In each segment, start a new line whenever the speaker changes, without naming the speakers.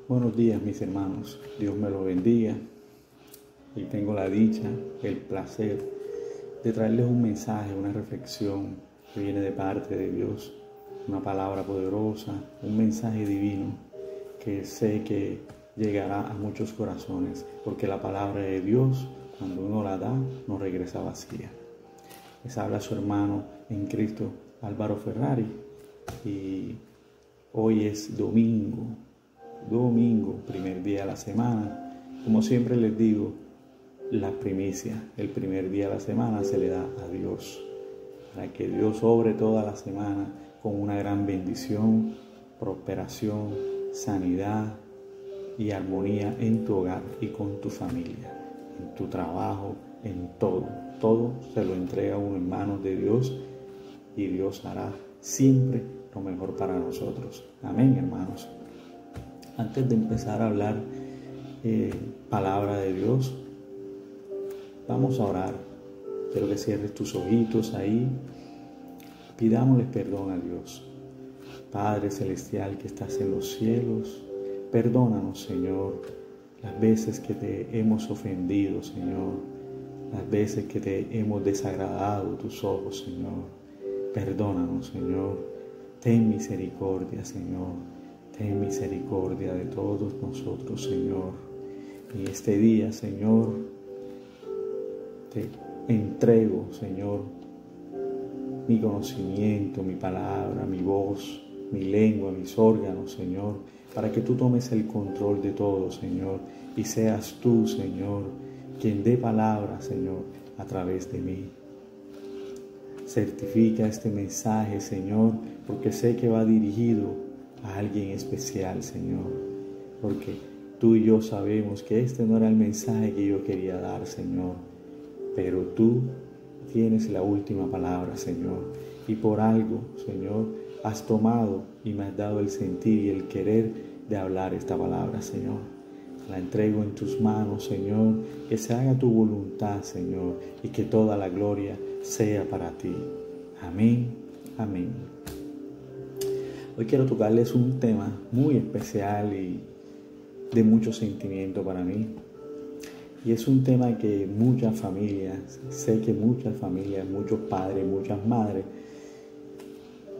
Buenos días, mis hermanos. Dios me los bendiga. Y tengo la dicha, el placer de traerles un mensaje, una reflexión que viene de parte de Dios, una palabra poderosa, un mensaje divino que sé que llegará a muchos corazones, porque la palabra de Dios, cuando uno la da, no regresa vacía. Les habla su hermano en Cristo, Álvaro Ferrari, y hoy es domingo, primer día de la semana. Como siempre les digo, la primicia, el primer día de la semana se le da a Dios, para que Dios obre toda la semana con una gran bendición, prosperación, sanidad y armonía en tu hogar y con tu familia, en tu trabajo, en todo. Todo se lo entrega uno en manos de Dios y Dios hará siempre lo mejor para nosotros. Amén, hermanos. Antes de empezar a hablar palabra de Dios, vamos a orar. Quiero que cierres tus ojitos ahí. Pidámosle perdón a Dios. Padre celestial que estás en los cielos, perdónanos, Señor, las veces que te hemos ofendido, Señor, las veces que te hemos desagradado tus ojos, Señor. Perdónanos, Señor. Ten misericordia, Señor. Ten misericordia de todos nosotros, Señor. Y este día, Señor, te entrego, Señor, mi conocimiento, mi palabra, mi voz, mi lengua, mis órganos, Señor, para que tú tomes el control de todo, Señor, y seas tú, Señor, quien dé palabra, Señor, a través de mí. Certifica este mensaje, Señor, porque sé que va dirigido a alguien especial, Señor, porque tú y yo sabemos que este no era el mensaje que yo quería dar, Señor, pero tú tienes la última palabra, Señor, y por algo, Señor, has tomado y me has dado el sentir y el querer de hablar esta palabra, Señor. La entrego en tus manos, Señor, que se haga tu voluntad, Señor, y que toda la gloria sea para ti. Amén, amén. Hoy quiero tocarles un tema muy especial y de mucho sentimiento para mí. Y es un tema que muchas familias, sé que muchas familias, muchos padres, muchas madres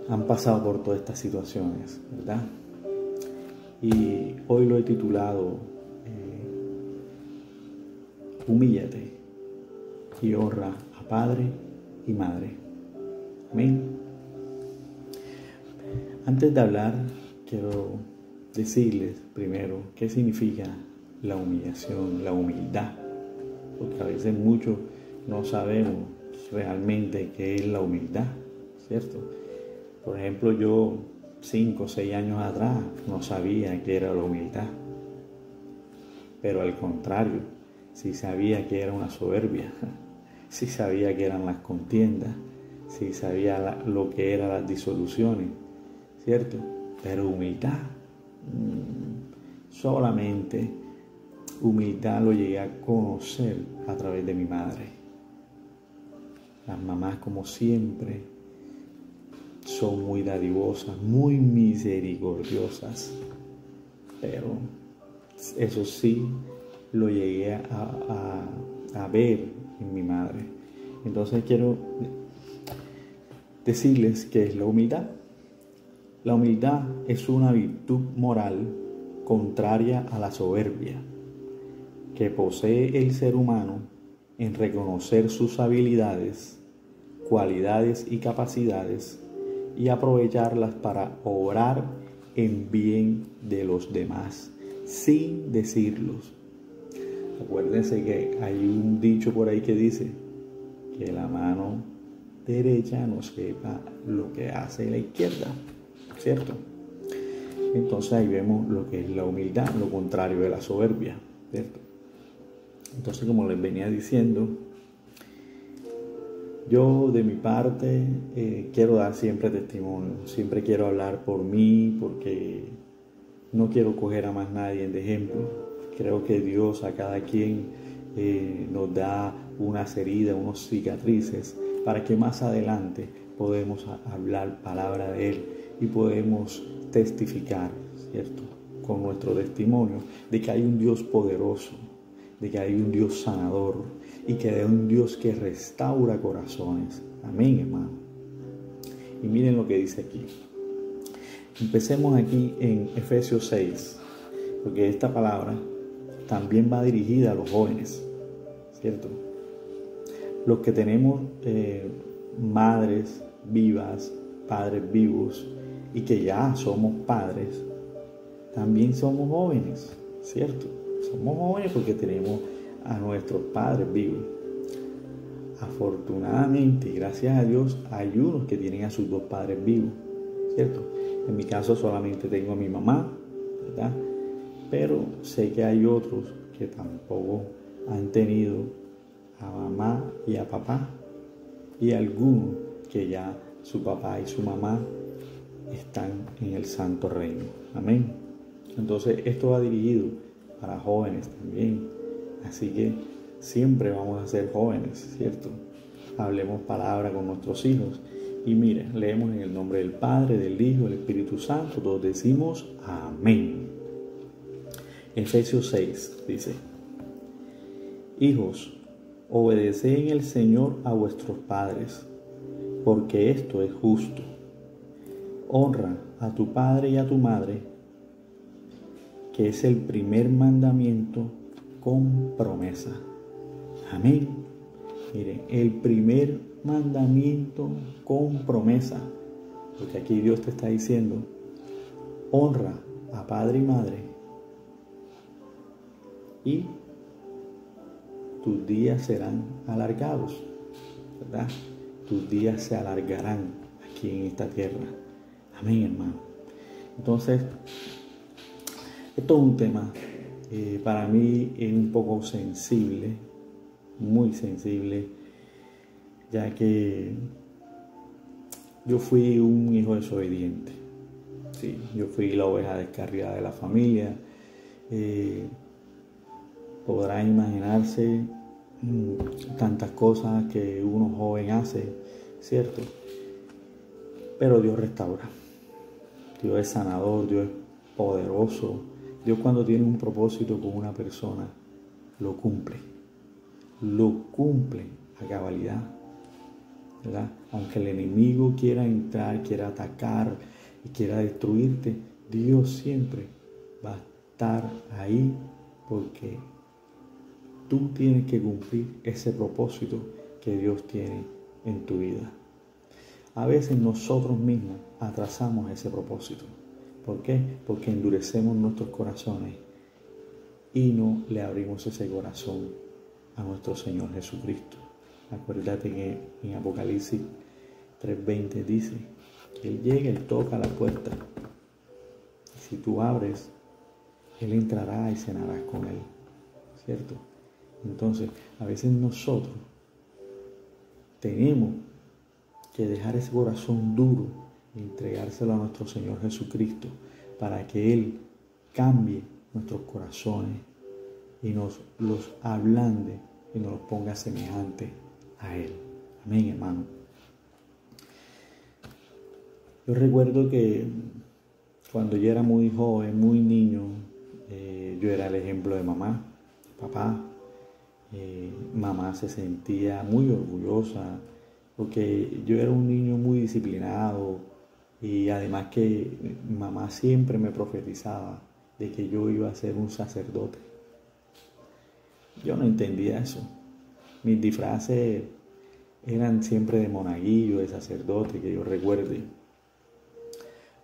han pasado por todas estas situaciones, ¿verdad? Y hoy lo he titulado Humíllate y honra a padre y madre. Amén. Antes de hablar, quiero decirles primero qué significa la humillación, la humildad, porque a veces muchos no sabemos realmente qué es la humildad, ¿cierto? Por ejemplo, yo 5 o 6 años atrás no sabía qué era la humildad, pero al contrario, sí sabía que era una soberbia, sí sabía que eran las contiendas, sí sabía lo que eran las disoluciones, ¿cierto? Pero humildad, solamente humildad lo llegué a conocer a través de mi madre. Las mamás, como siempre, son muy dadivosas, muy misericordiosas, pero eso sí lo llegué a ver en mi madre. Entonces quiero decirles qué es la humildad. La humildad es una virtud moral contraria a la soberbia que posee el ser humano en reconocer sus habilidades, cualidades y capacidades y aprovecharlas para obrar en bien de los demás, sin decirlos. Acuérdense que hay un dicho por ahí que dice que la mano derecha no sepa lo que hace la izquierda, ¿cierto? Entonces ahí vemos lo que es la humildad, lo contrario de la soberbia, ¿cierto? Entonces, como les venía diciendo, yo de mi parte quiero dar siempre testimonio, siempre quiero hablar por mí, porque no quiero coger a más nadie de ejemplo. Creo que Dios a cada quien nos da unas heridas, unas cicatrices, para que más adelante podemos hablar palabra de Él y podemos testificar, ¿cierto? con nuestro testimonio de que hay un Dios poderoso, de que hay un Dios sanador y que hay un Dios que restaura corazones. Amén, hermano. Y miren lo que dice aquí. Empecemos aquí en Efesios 6, porque esta palabra también va dirigida a los jóvenes, ¿cierto? Los que tenemos madres vivas, padres vivos y que ya somos padres, también somos jóvenes, ¿cierto? Somos jóvenes porque tenemos a nuestros padres vivos. Afortunadamente, gracias a Dios, hay unos que tienen a sus dos padres vivos, ¿cierto? En mi caso solamente tengo a mi mamá, ¿verdad? Pero sé que hay otros que tampoco han tenido a mamá y a papá, y algunos que ya su papá y su mamá están en el santo reino. Amén. Entonces esto va dirigido para jóvenes también, así que siempre vamos a ser jóvenes, ¿cierto? Hablemos palabra con nuestros hijos. Y miren, leemos en el nombre del Padre, del Hijo, del Espíritu Santo. Todos decimos amén. Efesios 6 dice: Hijos, obedeced en el Señor a vuestros padres, porque esto es justo. Honra a tu padre y a tu madre, que es el primer mandamiento con promesa. Amén. Miren, el primer mandamiento con promesa, porque aquí Dios te está diciendo: honra a padre y madre y tus días serán alargados, ¿verdad? Tus días se alargarán aquí en esta tierra. Amén, hermano. Entonces, esto es un tema para mí es un poco sensible, muy sensible, ya que yo fui un hijo desobediente. Sí, yo fui la oveja descarriada de la familia. Podrá imaginarse tantas cosas que uno joven hace, ¿cierto? Pero Dios restaura. Dios es sanador, Dios es poderoso. Dios, cuando tiene un propósito con una persona, lo cumple a cabalidad, ¿verdad? Aunque el enemigo quiera entrar, quiera atacar y quiera destruirte, Dios siempre va a estar ahí, porque tú tienes que cumplir ese propósito que Dios tiene en tu vida. A veces nosotros mismos atrasamos ese propósito. ¿Por qué? Porque endurecemos nuestros corazones y no le abrimos ese corazón a nuestro Señor Jesucristo. Acuérdate que en Apocalipsis 3:20 dice que Él llega y toca la puerta. Y si tú abres, Él entrará y cenarás con Él, ¿cierto? Entonces, a veces nosotros tenemos que dejar ese corazón duro y entregárselo a nuestro Señor Jesucristo para que Él cambie nuestros corazones y nos los ablande y nos los ponga semejantes a Él. Amén, hermano. Yo recuerdo que cuando yo era muy joven, muy niño, yo era el ejemplo de mamá, papá. Mamá se sentía muy orgullosa porque yo era un niño muy disciplinado, y además que mamá siempre me profetizaba de que yo iba a ser un sacerdote. Yo no entendía eso. Mis disfraces eran siempre de monaguillo, de sacerdote, que yo recuerde.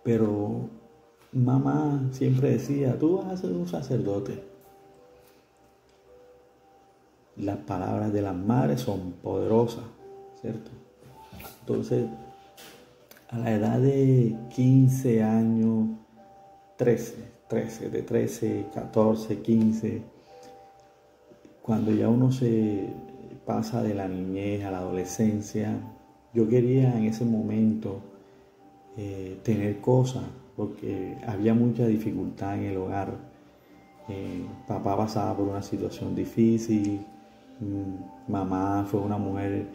Pero mamá siempre decía: tú vas a ser un sacerdote. Las palabras de las madres son poderosas, ¿cierto? Entonces, a la edad de 15 años, 13, 14, 15, cuando ya uno se pasa de la niñez a la adolescencia, yo quería en ese momento tener cosas, porque había mucha dificultad en el hogar. Papá pasaba por una situación difícil. Mamá fue una mujer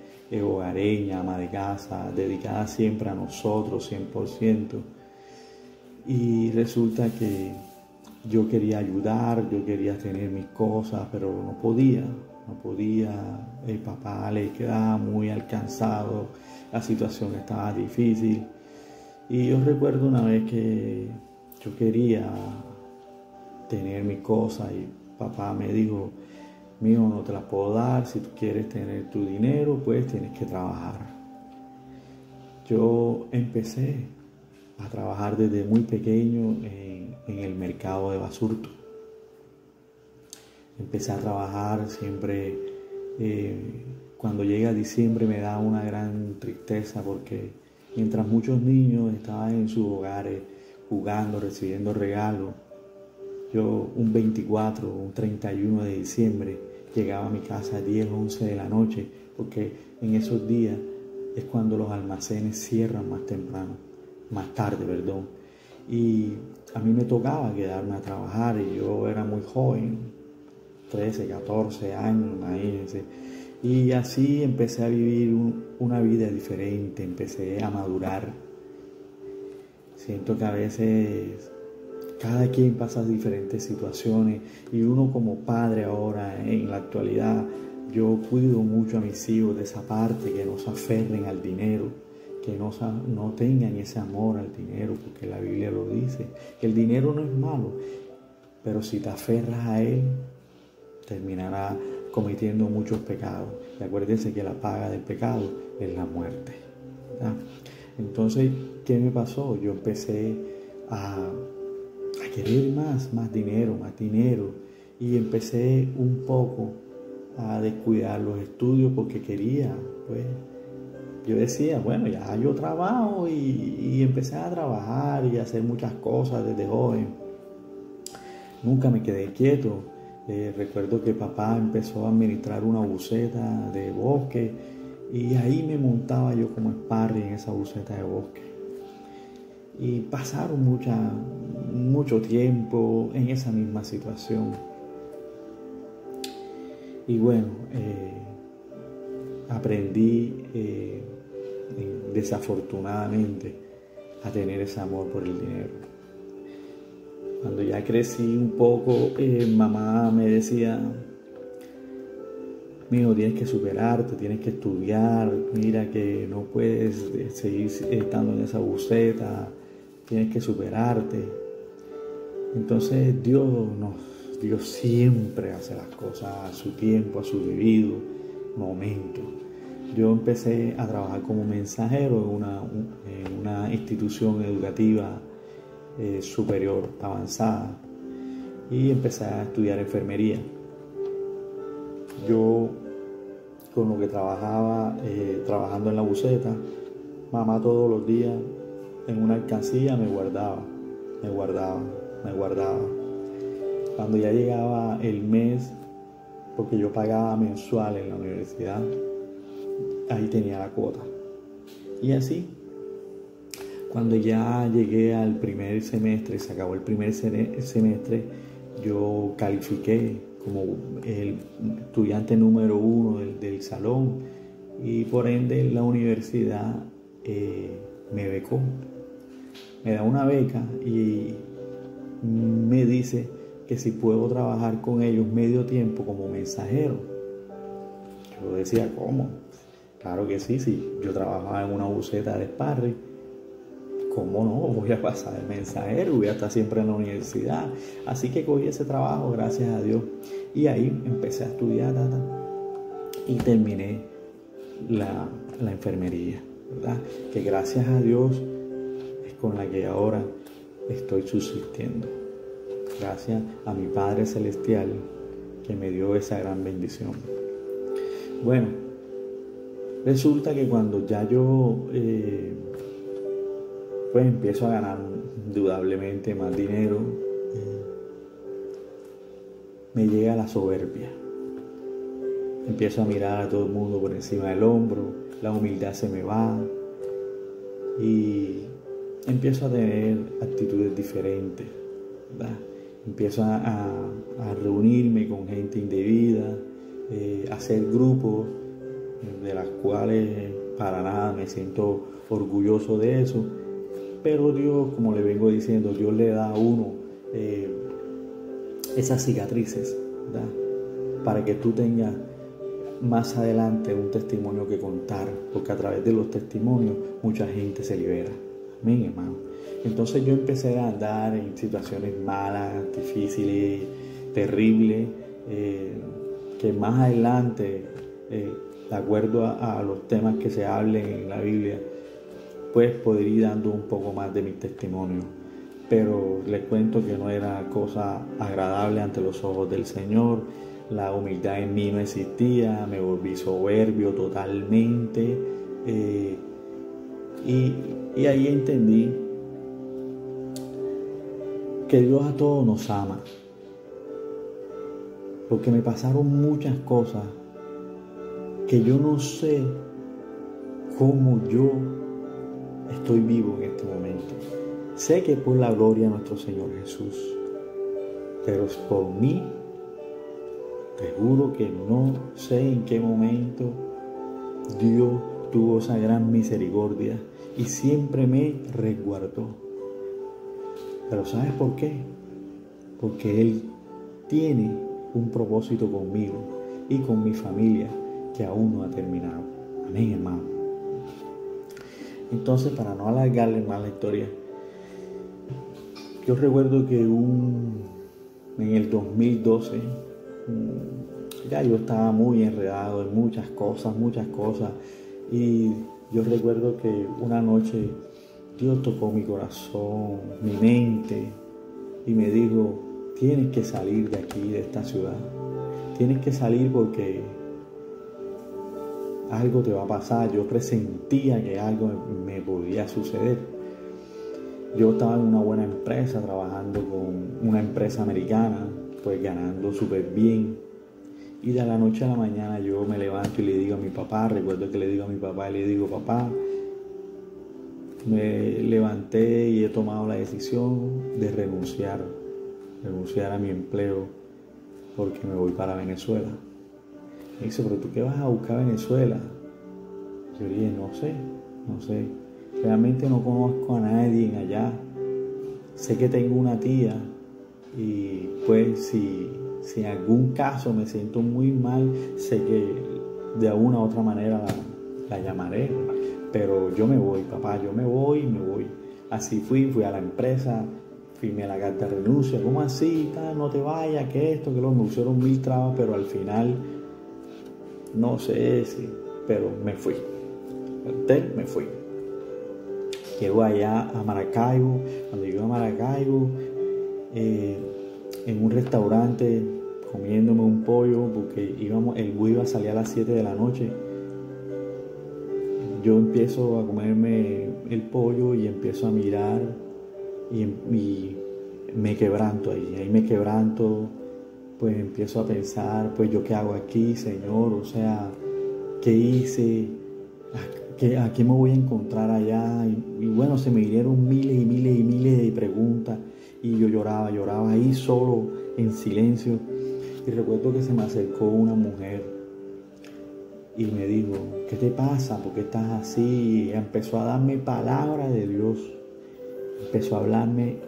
hogareña, ama de casa, dedicada siempre a nosotros, 100%. Y resulta que yo quería ayudar, yo quería tener mis cosas, pero no podía. El papá le quedaba muy alcanzado, la situación estaba difícil. Y yo recuerdo una vez que yo quería tener mis cosas y papá me dijo: mijo, no te las puedo dar, si tú quieres tener tu dinero, pues tienes que trabajar. Yo empecé a trabajar desde muy pequeño en el mercado de Basurto. Empecé a trabajar siempre. Cuando llega diciembre me da una gran tristeza, porque mientras muchos niños estaban en sus hogares jugando, recibiendo regalos, yo un 24, un 31 de diciembre llegaba a mi casa a 10, 11 de la noche, porque en esos días es cuando los almacenes cierran más tarde, perdón. Y a mí me tocaba quedarme a trabajar y yo era muy joven, 13, 14 años, imagínense. Y así empecé a vivir una vida diferente, empecé a madurar. Siento que a veces cada quien pasa diferentes situaciones y uno como padre ahora, en la actualidad, yo cuido mucho a mis hijos de esa parte, que no se aferren al dinero, que no tengan ese amor al dinero, porque la Biblia lo dice, que el dinero no es malo, pero si te aferras a él, terminará cometiendo muchos pecados. Y acuérdense que la paga del pecado es la muerte, ¿verdad? Entonces, ¿qué me pasó? Yo empecé a querer más dinero, y empecé un poco a descuidar los estudios porque quería, pues, yo decía, bueno, ya yo trabajo y empecé a trabajar y a hacer muchas cosas desde joven. Nunca me quedé quieto. Recuerdo que papá empezó a administrar una buseta de bosque y ahí me montaba yo como sparring en esa buseta de bosque. Y pasaron mucho tiempo en esa misma situación. Y bueno, aprendí desafortunadamente a tener ese amor por el dinero. Cuando ya crecí un poco, mamá me decía: mijo, tienes que superarte, tienes que estudiar, mira que no puedes seguir estando en esa buseta, tienes que superarte. Entonces Dios siempre hace las cosas a su tiempo, a su debido momento. Yo empecé a trabajar como mensajero en una institución educativa superior, avanzada, y empecé a estudiar enfermería. Yo, con lo que trabajaba, trabajando en la buseta, mamá todos los días en una alcancía me guardaba. Cuando ya llegaba el mes, porque yo pagaba mensual en la universidad, ahí tenía la cuota. Y así, cuando ya llegué al primer semestre, se acabó el primer semestre, yo califiqué como el estudiante número 1 del salón, y por ende la universidad me becó. Me da una beca y me dice que si puedo trabajar con ellos medio tiempo como mensajero. Yo decía, ¿cómo? Claro que sí, yo trabajaba en una buseta de sparring, ¿cómo no? Voy a pasar de mensajero, voy a estar siempre en la universidad. Así que cogí ese trabajo, gracias a Dios, y ahí empecé a estudiar y terminé la enfermería, ¿verdad? Que gracias a Dios es con la que ahora estoy subsistiendo. Gracias a mi Padre Celestial que me dio esa gran bendición. Bueno, resulta que cuando ya yo pues empiezo a ganar indudablemente más dinero, me llega la soberbia. Empiezo a mirar a todo el mundo por encima del hombro, la humildad se me va y empiezo a tener actitudes diferentes, ¿verdad? Empiezo a reunirme con gente indebida, a hacer grupos de las cuales para nada me siento orgulloso de eso. Pero Dios, como le vengo diciendo, Dios le da a uno esas cicatrices, ¿verdad? Para que tú tengas más adelante un testimonio que contar, porque a través de los testimonios mucha gente se libera. Amén, hermano. Entonces yo empecé a andar en situaciones malas, difíciles, terribles, que más adelante, de acuerdo a los temas que se hablen en la Biblia, pues poder ir dando un poco más de mi testimonio. Pero les cuento que no era cosa agradable ante los ojos del Señor. La humildad en mí no existía, me volví soberbio totalmente, y ahí entendí que Dios a todos nos ama, porque me pasaron muchas cosas que yo no sé cómo yo estoy vivo en este momento. Sé que es por la gloria de nuestro Señor Jesús, pero es por mí. Te juro que no sé en qué momento Dios tuvo esa gran misericordia y siempre me resguardó. Pero ¿sabes por qué? Porque Él tiene un propósito conmigo y con mi familia que aún no ha terminado. Amén, hermano. Entonces, para no alargarle más la historia, yo recuerdo que en el 2012, ya yo estaba muy enredado en muchas cosas, y yo recuerdo que una noche Dios tocó mi corazón, mi mente, y me dijo: tienes que salir de aquí, de esta ciudad, tienes que salir porque algo te va a pasar. Yo presentía que algo me podía suceder. Yo estaba en una buena empresa, trabajando con una empresa americana, pues ganando súper bien. Y de la noche a la mañana yo me levanto y le digo a mi papá, recuerdo que le digo a mi papá y le digo: papá, me levanté y he tomado la decisión de renunciar a mi empleo porque me voy para Venezuela. Me dice: pero tú qué vas a buscar a Venezuela. Yo le dije: no sé, realmente no conozco a nadie allá. Sé que tengo una tía y pues si en algún caso me siento muy mal, sé que de alguna u otra manera la llamaré, pero yo me voy, papá, yo me voy. Así fui a la empresa, firmé la carta de renuncia. ¿Cómo así? No te vayas, que esto, que lo me pusieron 1000 trabas, pero al final no sé si, pero me fui. Me fui. Llego allá a Maracaibo. Cuando llego a Maracaibo, en un restaurante comiéndome un pollo, porque el bus iba a salir a las 7 de la noche. Yo empiezo a comerme el pollo y empiezo a mirar y me quebranto ahí me quebranto, pues empiezo a pensar: pues yo qué hago aquí, Señor, o sea, ¿qué hice? ¿A qué me voy a encontrar allá? Y bueno, se me vinieron miles de preguntas, y yo lloraba ahí solo, en silencio. Y recuerdo que se me acercó una mujer y me dijo: ¿qué te pasa? ¿Por qué estás así? Y empezó a darme palabras de Dios, empezó a hablarme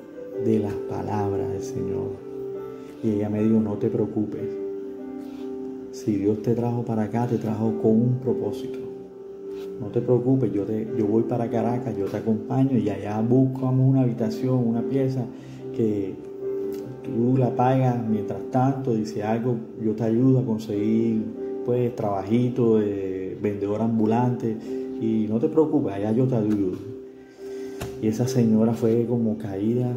de las palabras del Señor. Y ella me dijo: no te preocupes, si Dios te trajo para acá, te trajo con un propósito. No te preocupes, yo voy para Caracas, yo te acompaño, y allá buscamos una habitación, una pieza que tú la pagas mientras tanto, y si algo yo te ayudo a conseguir pues trabajito de vendedor ambulante, y no te preocupes, allá yo te ayudo. Y esa señora fue como caída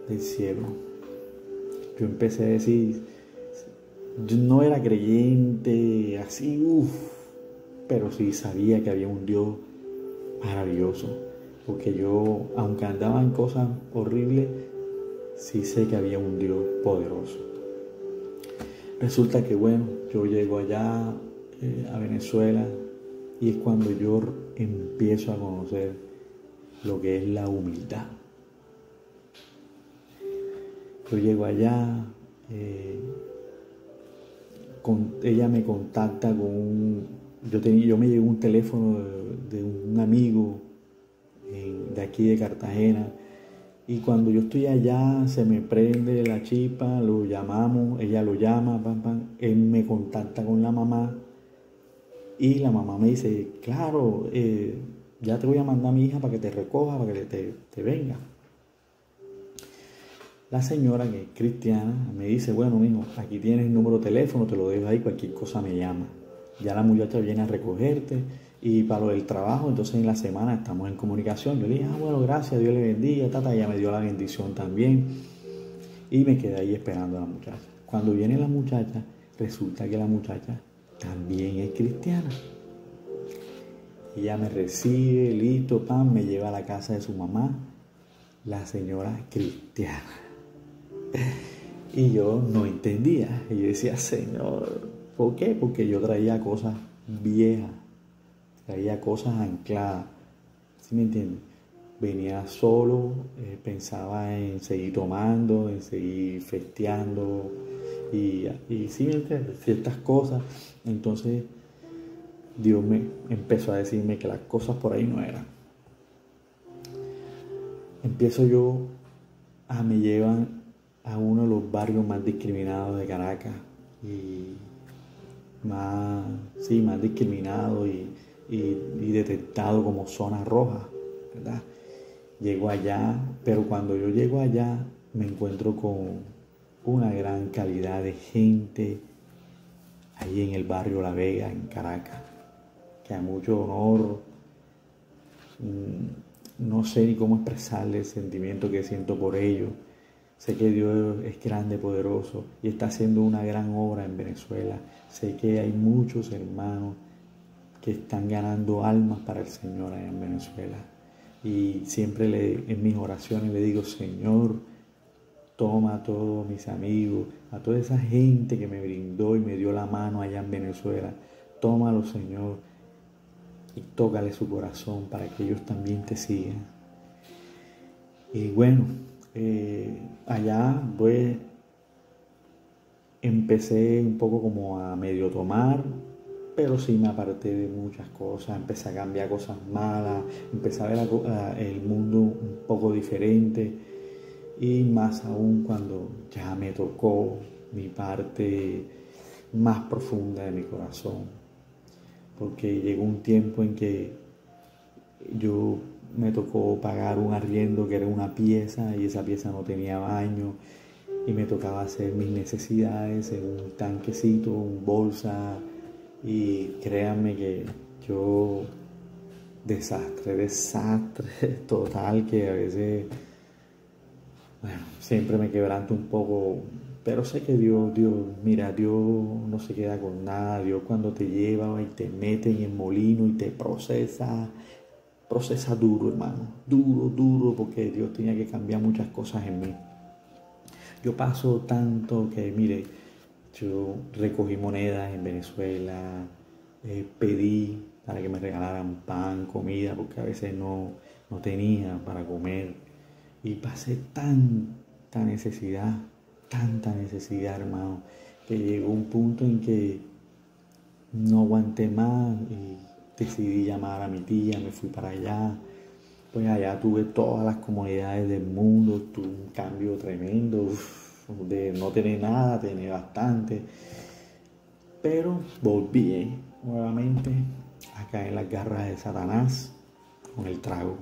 del cielo. Yo empecé a decir: yo no era creyente así, pero sí sabía que había un Dios maravilloso, porque yo, aunque andaba en cosas horribles, sí sé que había un Dios poderoso. Resulta que bueno, yo llego allá a Venezuela, y es cuando yo empiezo a conocer lo que es la humildad. Yo llego allá, ella me contacta con yo me llegó un teléfono de un amigo de aquí de Cartagena, Y cuando yo estoy allá, se me prende la chispa, lo llamamos, ella lo llama, pam, pam, él me contacta con la mamá y la mamá me dice, claro, ya te voy a mandar a mi hija para que te recoja, para que te venga. La señora, que es cristiana, me dice, bueno, mijo, aquí tienes el número de teléfono, te lo dejo ahí, cualquier cosa me llama. Ya la muchacha viene a recogerte y para lo del trabajo, entonces en la semana estamos en comunicación. Yo le dije, bueno, gracias, Dios le bendiga, tata, ella me dio la bendición también. Y me quedé ahí esperando a la muchacha. Cuando viene la muchacha, resulta que la muchacha también es cristiana. Ella me recibe, listo, pan, me lleva a la casa de su mamá, la señora cristiana. Y yo no entendía. Y yo decía, Señor, ¿por qué? Porque yo traía cosas viejas, traía cosas ancladas. ¿Sí me entiendes? Venía solo, pensaba en seguir tomando, en seguir festeando y sí me entiendes, ciertas cosas. Entonces Dios me empezó a decirme que las cosas por ahí no eran. Empiezo yo me llevan a uno de los barrios más discriminados de Caracas y más discriminado y detectado como zona roja, ¿verdad? Llego allá, pero cuando yo llego allá me encuentro con una gran calidad de gente ahí en el barrio La Vega, en Caracas, que a mucho honor, no sé ni cómo expresarle el sentimiento que siento por ellos. Sé que Dios es grande, poderoso y está haciendo una gran obra en Venezuela. Sé que hay muchos hermanos que están ganando almas para el Señor allá en Venezuela. Y siempre en mis oraciones le digo, Señor, toma a todos mis amigos, a toda esa gente que me brindó y me dio la mano allá en Venezuela. Tómalo, Señor, y tócale su corazón para que ellos también te sigan. Y bueno, allá pues empecé un poco como a medio tomar, pero sí me aparté de muchas cosas, empecé a cambiar cosas malas, empecé a ver el mundo un poco diferente y más aún cuando ya me tocó mi parte más profunda de mi corazón, porque llegó un tiempo en que me tocó pagar un arriendo que era una pieza y esa pieza no tenía baño y me tocaba hacer mis necesidades en un tanquecito, un bolsa y créanme que yo desastre total que a veces, bueno, siempre me quebranto un poco, pero sé que Dios, mira, Dios no se queda con nada. Dios cuando te lleva y te mete en el molino y te procesa duro, hermano, duro, porque Dios tenía que cambiar muchas cosas en mí. Yo paso tanto que, mire, yo recogí monedas en Venezuela, pedí para que me regalaran pan, comida, porque a veces no tenía para comer. Y pasé tanta necesidad, hermano, que llegó un punto en que no aguanté más y decidí llamar a mi tía, me fui para allá. Pues allá tuve todas las comunidades del mundo, tuve un cambio tremendo, de no tener nada, tener bastante. Pero volví nuevamente a caer en las garras de Satanás con el trago.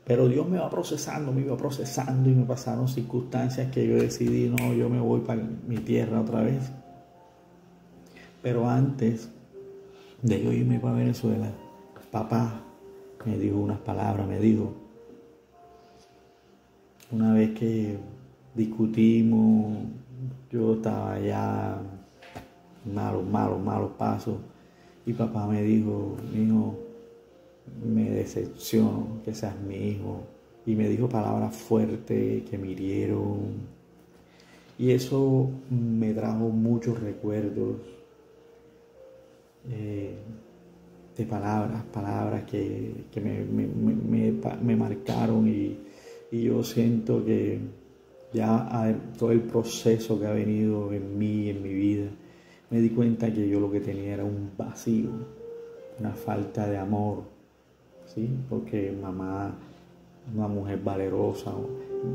Pero Dios me iba procesando y me pasaron circunstancias que yo decidí, no, yo me voy para mi tierra otra vez. Pero antes de yo irme para Venezuela, papá me dijo unas palabras, me dijo, una vez que discutimos, yo estaba ya malos pasos, y papá me dijo, hijo, me decepciono que seas mi hijo, y me dijo palabras fuertes que me hirieron, y eso me trajo muchos recuerdos de palabras que me marcaron y yo siento que ya todo el proceso que ha venido en mí, en mi vida, me di cuenta que yo lo que tenía era un vacío, una falta de amor, ¿sí? Porque mamá una mujer valerosa,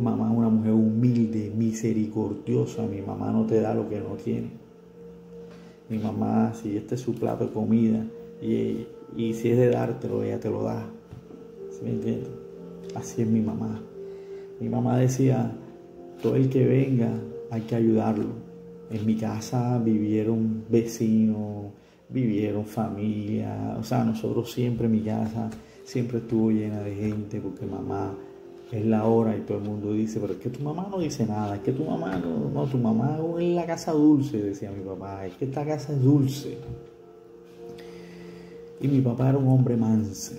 mamá una mujer humilde, misericordiosa. Mi mamá no te da lo que no tiene. Mi mamá, si este es su plato de comida y si es de dártelo, ella te lo da. ¿Sí me entiendes? Así es mi mamá. Mi mamá decía, todo el que venga hay que ayudarlo. En mi casa vivieron vecinos, vivieron familia. O sea, nosotros siempre, mi casa siempre estuvo llena de gente porque mamá es la hora y todo el mundo dice, pero es que tu mamá no dice nada, es que tu mamá no, tu mamá es la casa dulce, decía mi papá, es que esta casa es dulce. Y mi papá era un hombre manso,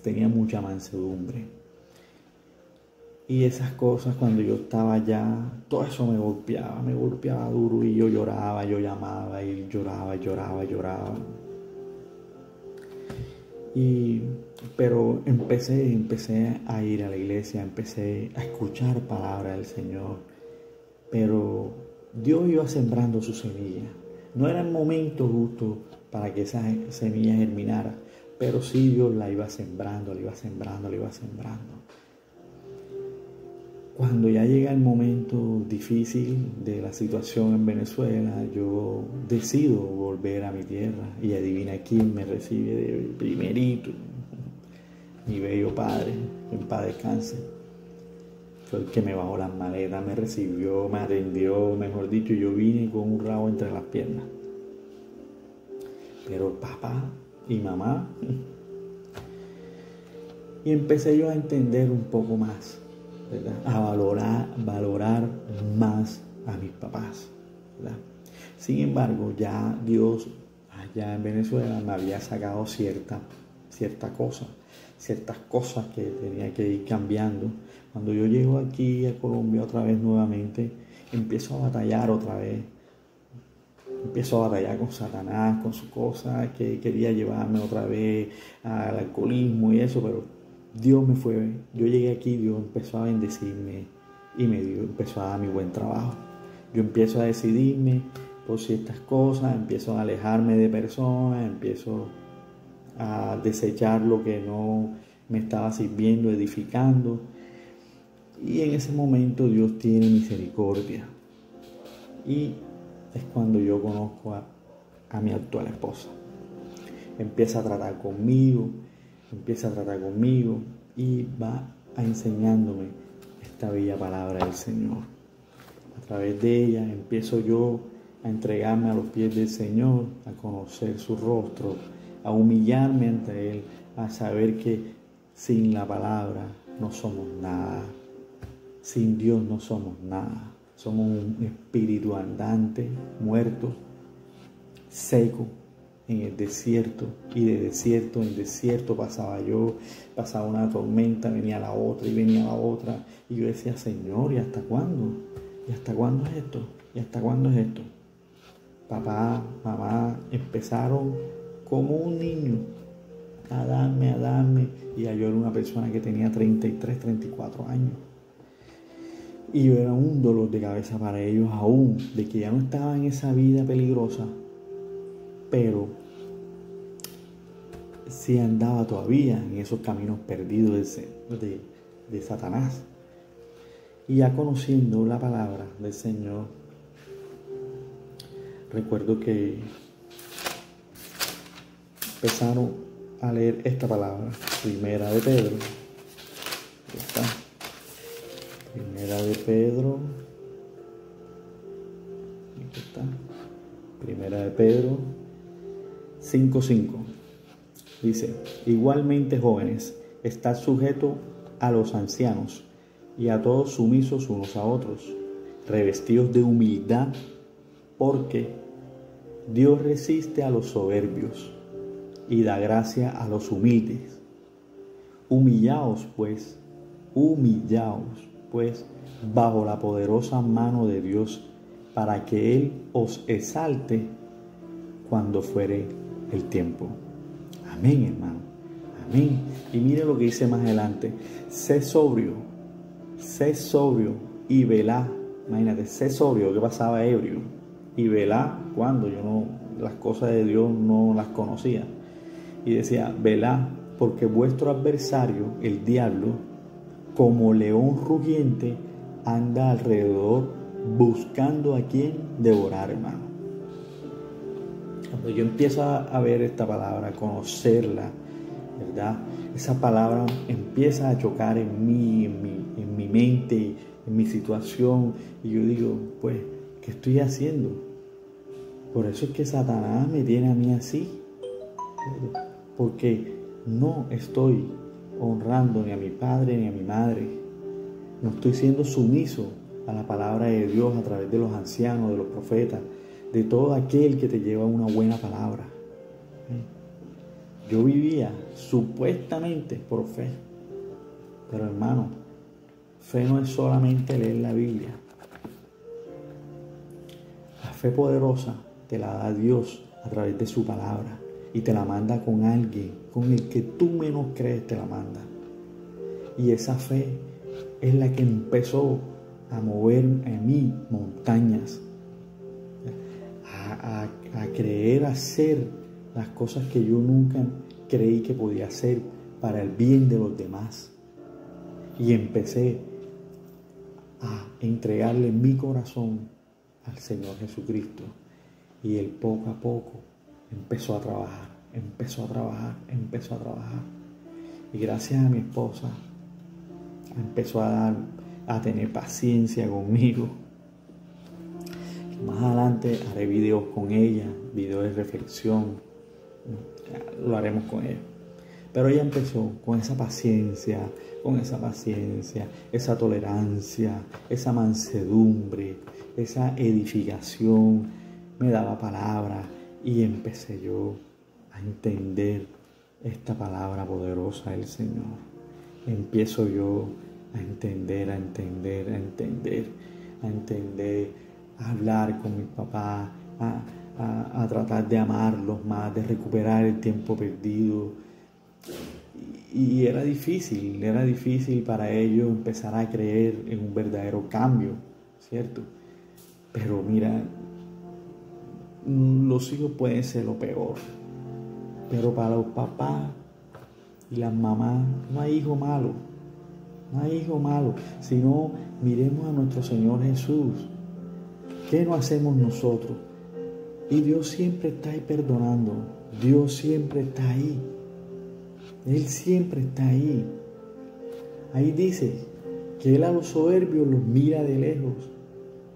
tenía mucha mansedumbre. Y esas cosas cuando yo estaba allá, todo eso me golpeaba duro y yo lloraba, yo llamaba y lloraba. Pero empecé a ir a la iglesia, empecé a escuchar palabra del Señor, pero Dios iba sembrando su semilla. No era el momento justo para que esa semilla germinara, pero sí Dios la iba sembrando. Cuando ya llega el momento difícil de la situación en Venezuela, yo decido volver a mi tierra y adivina quién me recibe de primerito. Mi bello padre, en paz descanse. Fue el que me bajó las maletas, me recibió, me atendió, mejor dicho, yo vine con un rabo entre las piernas. Pero papá y mamá, y empecé yo a entender un poco más, ¿verdad? A valorar más a mis papás, ¿verdad? Sin embargo, ya Dios allá en Venezuela me había sacado ciertas cosas que tenía que ir cambiando. Cuando yo llego aquí a Colombia otra vez nuevamente, empiezo a batallar otra vez. Empiezo a batallar con Satanás, con sus cosas, que quería llevarme otra vez al alcoholismo y eso, pero Dios me fue. Yo llegué aquí, Dios empezó a bendecirme y empezó a dar mi buen trabajo. Yo empiezo a decidirme por ciertas cosas, empiezo a alejarme de personas, empiezo a desechar lo que no me estaba sirviendo, edificando. Y en ese momento Dios tiene misericordia. Y es cuando yo conozco a mi actual esposa. Empieza a tratar conmigo y va enseñándome esta bella palabra del Señor. A través de ella empiezo yo a entregarme a los pies del Señor, a conocer su rostro, a humillarme ante Él, a saber que sin la palabra no somos nada. Sin Dios no somos nada. Somos un espíritu andante, muerto, seco, en el desierto. Y de desierto en desierto pasaba yo. Pasaba una tormenta, venía la otra y venía la otra. Y yo decía, Señor, ¿y hasta cuándo? ¿Y hasta cuándo es esto? ¿Y hasta cuándo es esto? Papá, mamá empezaron como un niño a darme. Y yo era una persona que tenía 33, 34 años. Y yo era un dolor de cabeza para ellos aún, de que ya no estaba en esa vida peligrosa, pero sí andaba todavía en esos caminos perdidos de Satanás. Y ya conociendo la palabra del Señor, recuerdo que empezaron a leer esta palabra, Primera de Pedro. Ahí está. Primera de Pedro. Aquí está. Primera de Pedro 5:5. Dice, igualmente jóvenes, estad sujetos a los ancianos y a todos sumisos unos a otros, revestidos de humildad, porque Dios resiste a los soberbios y da gracia a los humildes. Humillaos pues, bajo la poderosa mano de Dios, para que Él os exalte cuando fuere el tiempo. Amén, hermano. Amén. Y mire lo que dice más adelante. Sé sobrio y velá. Imagínate, sé sobrio, que pasaba ebrio. Y velá cuando las cosas de Dios no las conocía. Y decía, velá porque vuestro adversario, el diablo, como león rugiente, anda alrededor buscando a quien devorar, hermano. Cuando yo empiezo a ver esta palabra, a conocerla, ¿verdad? Esa palabra empieza a chocar en mí, en mi mente, en mi situación, y yo digo, pues, ¿qué estoy haciendo? Por eso es que Satanás me tiene a mí así, porque no estoy honrando ni a mi padre ni a mi madre, no estoy siendo sumiso a la palabra de Dios a través de los ancianos, de los profetas, de todo aquel que te lleva una buena palabra. Yo vivía supuestamente por fe, pero hermano, fe no es solamente leer la Biblia. La fe poderosa te la da Dios a través de su palabra y te la manda con alguien con el que tú menos crees, te la manda. Y esa fe es la que empezó a mover en mí montañas, a creer hacer las cosas que yo nunca creí que podía hacer para el bien de los demás. Y empecé a entregarle mi corazón al Señor Jesucristo. Y Él poco a poco empezó a trabajar. Y gracias a mi esposa empezó a tener paciencia conmigo. Más adelante haré videos con ella, videos de reflexión. Lo haremos con ella. Pero ella empezó con esa paciencia, esa tolerancia, esa mansedumbre, esa edificación. Me daba palabra y empecé yo a entender esta palabra poderosa del Señor. Empiezo yo a entender, a hablar con mi papá, a tratar de amarlos más, de recuperar el tiempo perdido. Y era difícil para ellos empezar a creer en un verdadero cambio, ¿cierto? Pero mira, los hijos pueden ser lo peor, pero para los papás y las mamás no hay hijo malo, sino miremos a nuestro Señor Jesús. ¿Qué no hacemos nosotros? Y Dios siempre está ahí perdonando, Dios siempre está ahí, Él siempre está ahí. Ahí dice que Él a los soberbios los mira de lejos,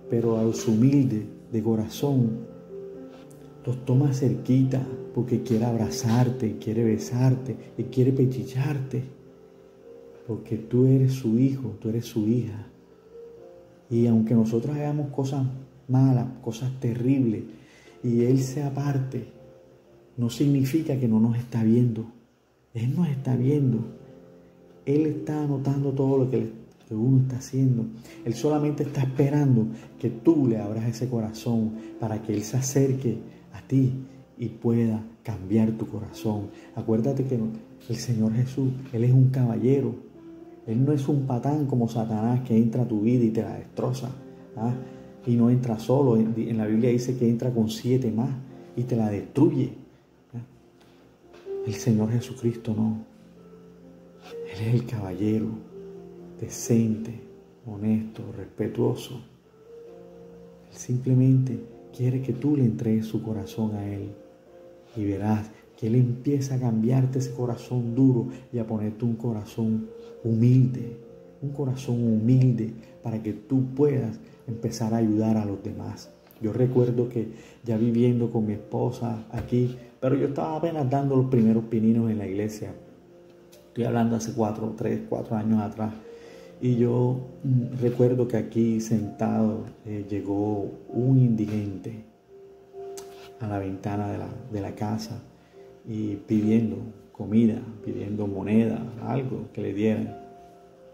pero a los humildes de corazón los toma cerquita porque quiere abrazarte, quiere besarte y quiere pechillarte, porque tú eres su hijo, tú eres su hija. Y aunque nosotros hagamos cosas malas, cosas terribles, y Él se aparte, no significa que no nos está viendo. Él nos está viendo. Él está anotando todo lo que uno está haciendo. Él solamente está esperando que tú le abras ese corazón para que Él se acerque a ti y pueda cambiar tu corazón. Acuérdate que el Señor Jesús, Él es un caballero. Él no es un patán como Satanás que entra a tu vida y te la destroza. Y no entra solo. En la Biblia dice que entra con 7 más y te la destruye. El Señor Jesucristo no. Él es el caballero, decente, honesto, respetuoso. Él simplemente quiere que tú le entregues su corazón a Él. Y verás que Él empieza a cambiarte ese corazón duro y a ponerte un corazón humilde. Un corazón humilde para que tú puedas empezar a ayudar a los demás. Yo recuerdo que ya viviendo con mi esposa aquí, pero yo estaba apenas dando los primeros pininos en la iglesia. Estoy hablando hace 4 años atrás. Y yo recuerdo que aquí sentado llegó un indigente a la ventana de la casa y pidiendo comida, pidiendo moneda, algo que le dieran.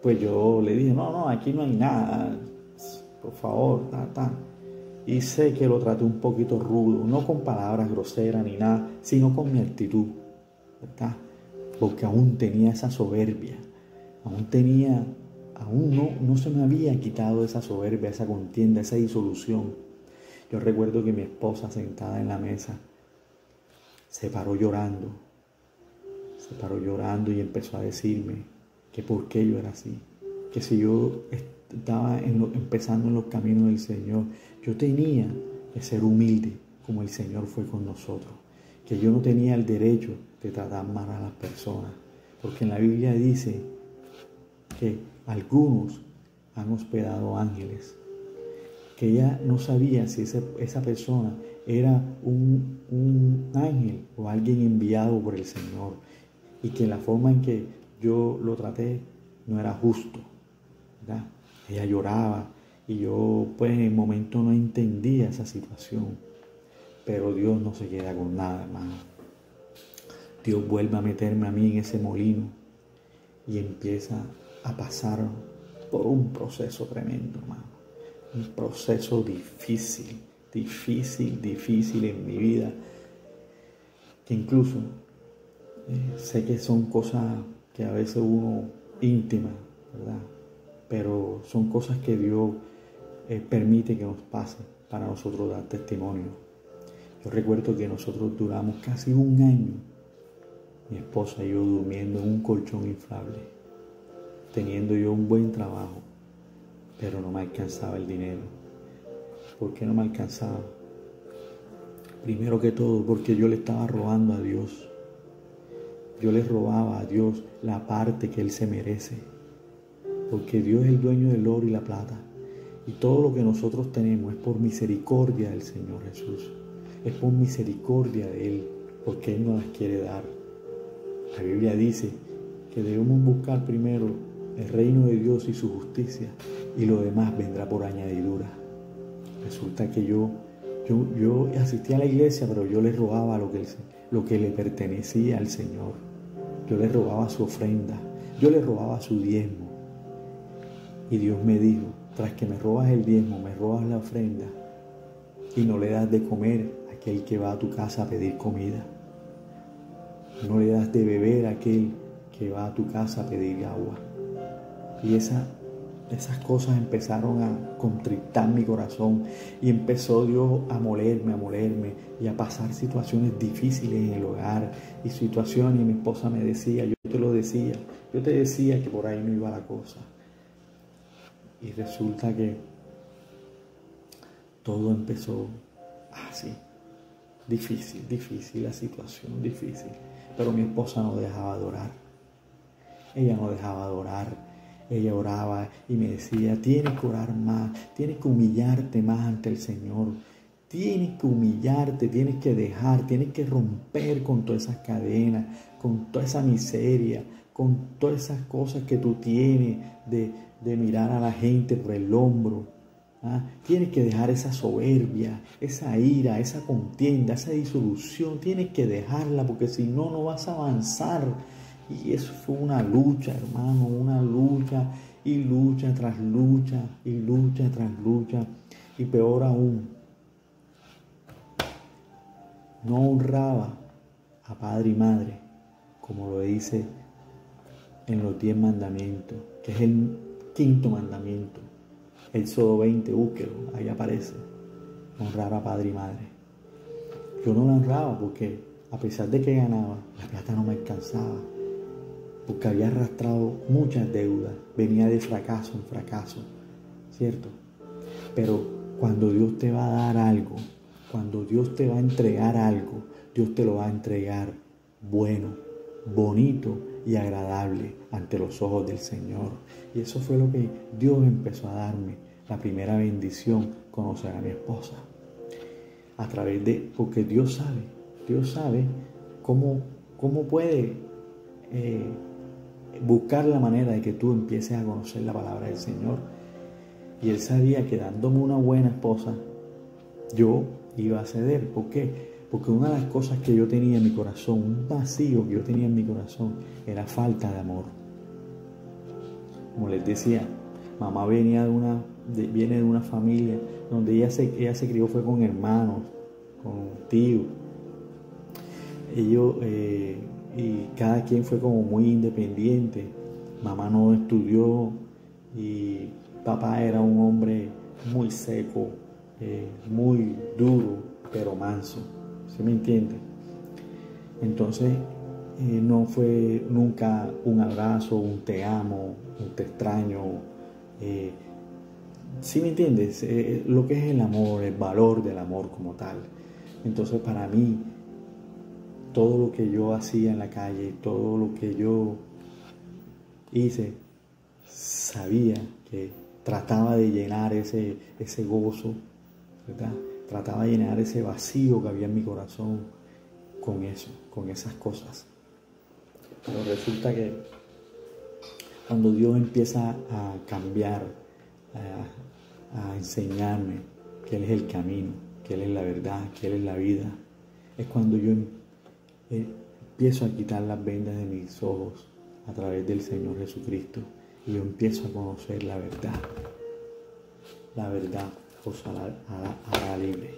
Pues yo le dije, no, aquí no hay nada, por favor, Y sé que lo traté un poquito rudo, no con palabras groseras ni nada, sino con mi actitud, ¿verdad? Porque aún tenía esa soberbia, aún no se me había quitado esa soberbia, esa contienda, esa disolución. Yo recuerdo que mi esposa sentada en la mesa se paró llorando, se paró llorando y empezó a decirme que por qué yo era así, que si yo estaba empezando en los caminos del Señor, yo tenía que ser humilde como el Señor fue con nosotros, que yo no tenía el derecho de tratar mal a las personas, porque en la Biblia dice que algunos han hospedado ángeles, que ella no sabía si esa persona era un ángel o alguien enviado por el Señor, y que la forma en que yo lo traté no era justo, ¿verdad? Ella lloraba y yo pues en el momento no entendía esa situación, pero Dios no se queda con nada, hermano. Dios vuelve a meterme a mí en ese molino y empieza a pasar por un proceso tremendo, hermano. Un proceso difícil en mi vida, que incluso sé que son cosas que a veces uno íntimas, ¿verdad? Pero son cosas que Dios permite que nos pasen para nosotros dar testimonio. Yo recuerdo que nosotros duramos casi un año, mi esposa y yo, durmiendo en un colchón inflable, teniendo yo un buen trabajo, pero no me alcanzaba el dinero. ¿Por qué no me alcanzaba? Primero que todo, porque yo le estaba robando a Dios. Yo le robaba a Dios la parte que Él se merece, porque Dios es el dueño del oro y la plata, y todo lo que nosotros tenemos es por misericordia del Señor Jesús, es por misericordia de Él, porque Él nos las quiere dar. La Biblia dice que debemos buscar primero el reino de Dios y su justicia, y lo demás vendrá por añadidura. Resulta que yo asistía a la iglesia, pero yo le robaba lo que le pertenecía al Señor. Yo le robaba su ofrenda, yo le robaba su diezmo. Y Dios me dijo: tras que me robas el diezmo, me robas la ofrenda y no le das de comer a aquel que va a tu casa a pedir comida, no le das de beber a aquel que va a tu casa a pedir agua. Y esas cosas empezaron a contrictar mi corazón, y empezó Dios a molerme y a pasar situaciones difíciles en el hogar, y situaciones, y mi esposa me decía, yo te decía que por ahí no iba la cosa. Y resulta que todo empezó así, difícil la situación, difícil. Pero mi esposa no dejaba de orar. Ella no dejaba de orar. Ella oraba y me decía: tienes que orar más, tienes que humillarte más ante el Señor. Tienes que humillarte, tienes que dejar, tienes que romper con todas esas cadenas, con toda esa miseria, con todas esas cosas que tú tienes de mirar a la gente por el hombro. Tienes que dejar esa soberbia, esa ira, esa contienda, esa disolución. Tienes que dejarla, porque si no, no vas a avanzar. Y eso fue una lucha, hermano, una lucha y lucha tras lucha y lucha tras lucha. Y peor aún, no honraba a padre y madre, como lo dice en los 10 mandamientos, que es el 5.º mandamiento. Éxodo 20, búsquelo, ahí aparece: honrar a padre y madre. Yo no la honraba porque, a pesar de que ganaba, la plata no me alcanzaba, porque había arrastrado muchas deudas, venía de fracaso en fracaso, ¿cierto? Pero cuando Dios te va a dar algo, cuando Dios te va a entregar algo, Dios te lo va a entregar bueno, bonito y agradable ante los ojos del Señor. Y eso fue lo que Dios empezó a darme. La primera bendición: conocer a mi esposa. A través porque Dios sabe cómo puede buscar la manera de que tú empieces a conocer la palabra del Señor. Y Él sabía que dándome una buena esposa, yo iba a ceder. ¿Por qué? Porque una de las cosas que yo tenía en mi corazón, un vacío que yo tenía en mi corazón, era falta de amor. Como les decía, mamá viene de una familia donde ella se crió, fue con hermanos, con tíos. Ellos, y cada quien fue como muy independiente. Mamá no estudió y papá era un hombre muy seco, muy duro, pero manso. ¿Sí me entiende? Entonces no fue nunca un abrazo, un te amo, un te extraño. ¿Sí me entiendes? Lo que es el amor, el valor del amor como tal. Entonces para mí, todo lo que yo hacía en la calle, todo lo que yo hice, sabía que trataba de llenar ese gozo, ¿verdad? Trataba de llenar ese vacío que había en mi corazón con eso, con esas cosas. Pero resulta que cuando Dios empieza a cambiar, a enseñarme que Él es el camino, que Él es la verdad, que Él es la vida, es cuando yo empiezo a quitar las vendas de mis ojos a través del Señor Jesucristo y yo empiezo a conocer la verdad. La verdad os hará libre.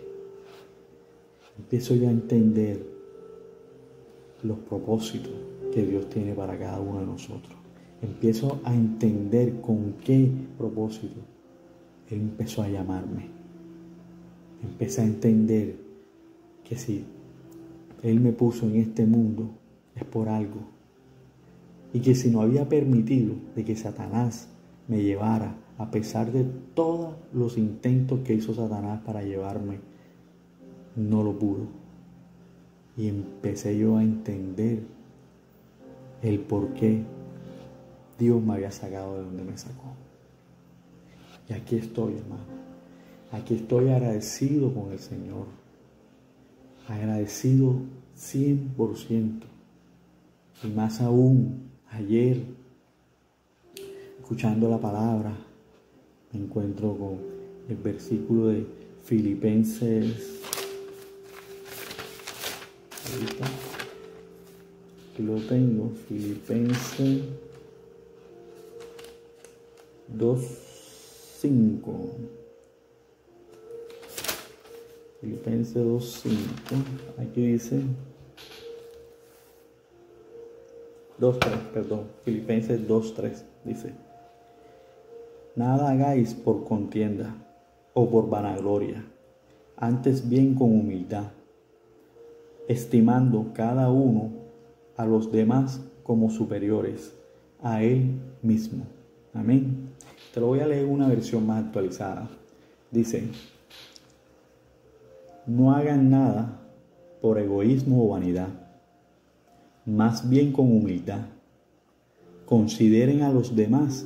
Empiezo yo a entender los propósitos que Dios tiene para cada uno de nosotros. Empiezo a entender con qué propósito Él empezó a llamarme. Empecé a entender que si Él me puso en este mundo es por algo. Y que si no había permitido de que Satanás me llevara, a pesar de todos los intentos que hizo Satanás para llevarme, no lo pudo. Y empecé yo a entender el por qué Dios me había sacado de donde me sacó. Y aquí estoy, hermano. Aquí estoy agradecido con el Señor. Agradecido 100%. Y más aún, ayer, escuchando la palabra, me encuentro con el versículo de Filipenses. Ahorita, aquí lo tengo, Filipenses 2:5. Filipenses 2:5. Aquí dice 2:3, perdón. Filipenses 2:3 dice: nada hagáis por contienda o por vanagloria, antes bien con humildad, estimando cada uno a los demás como superiores a él mismo. Amén. Te lo voy a leer una versión más actualizada. Dice: no hagan nada por egoísmo o vanidad, más bien con humildad. Consideren a los demás